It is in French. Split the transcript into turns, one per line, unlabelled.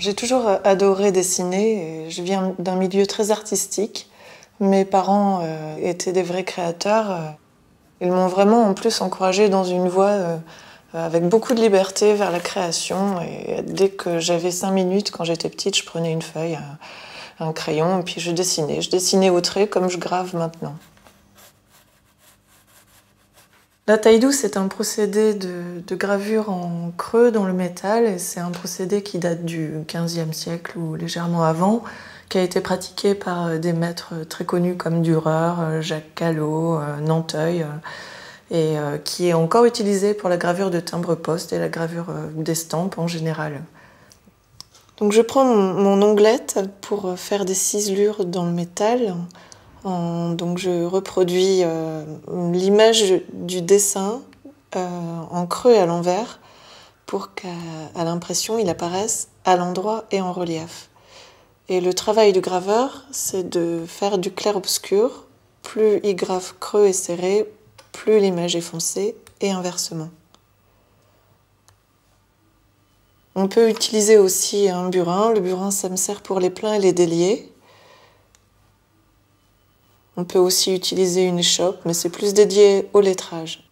J'ai toujours adoré dessiner. Je viens d'un milieu très artistique. Mes parents étaient des vrais créateurs. Ils m'ont vraiment en plus encouragée dans une voie avec beaucoup de liberté vers la création. Et dès que j'avais 5 minutes, quand j'étais petite, je prenais une feuille, un crayon, et puis je dessinais. Je dessinais au trait comme je grave maintenant. La taille douce est un procédé de gravure en creux dans le métal, et c'est un procédé qui date du XVe siècle ou légèrement avant, qui a été pratiqué par des maîtres très connus comme Dürer, Jacques Callot, Nanteuil, et qui est encore utilisé pour la gravure de timbre-poste et la gravure d'estampes en général. Donc je prends mon onglette pour faire des ciselures dans le métal. Donc je reproduis l'image du dessin en creux et à l'envers pour qu'à l'impression il apparaisse à l'endroit et en relief. Et le travail du graveur, c'est de faire du clair-obscur. Plus il grave creux et serré, plus l'image est foncée et inversement. On peut utiliser aussi un burin. Le burin, ça me sert pour les pleins et les déliés. On peut aussi utiliser une échoppe, mais c'est plus dédié au lettrage.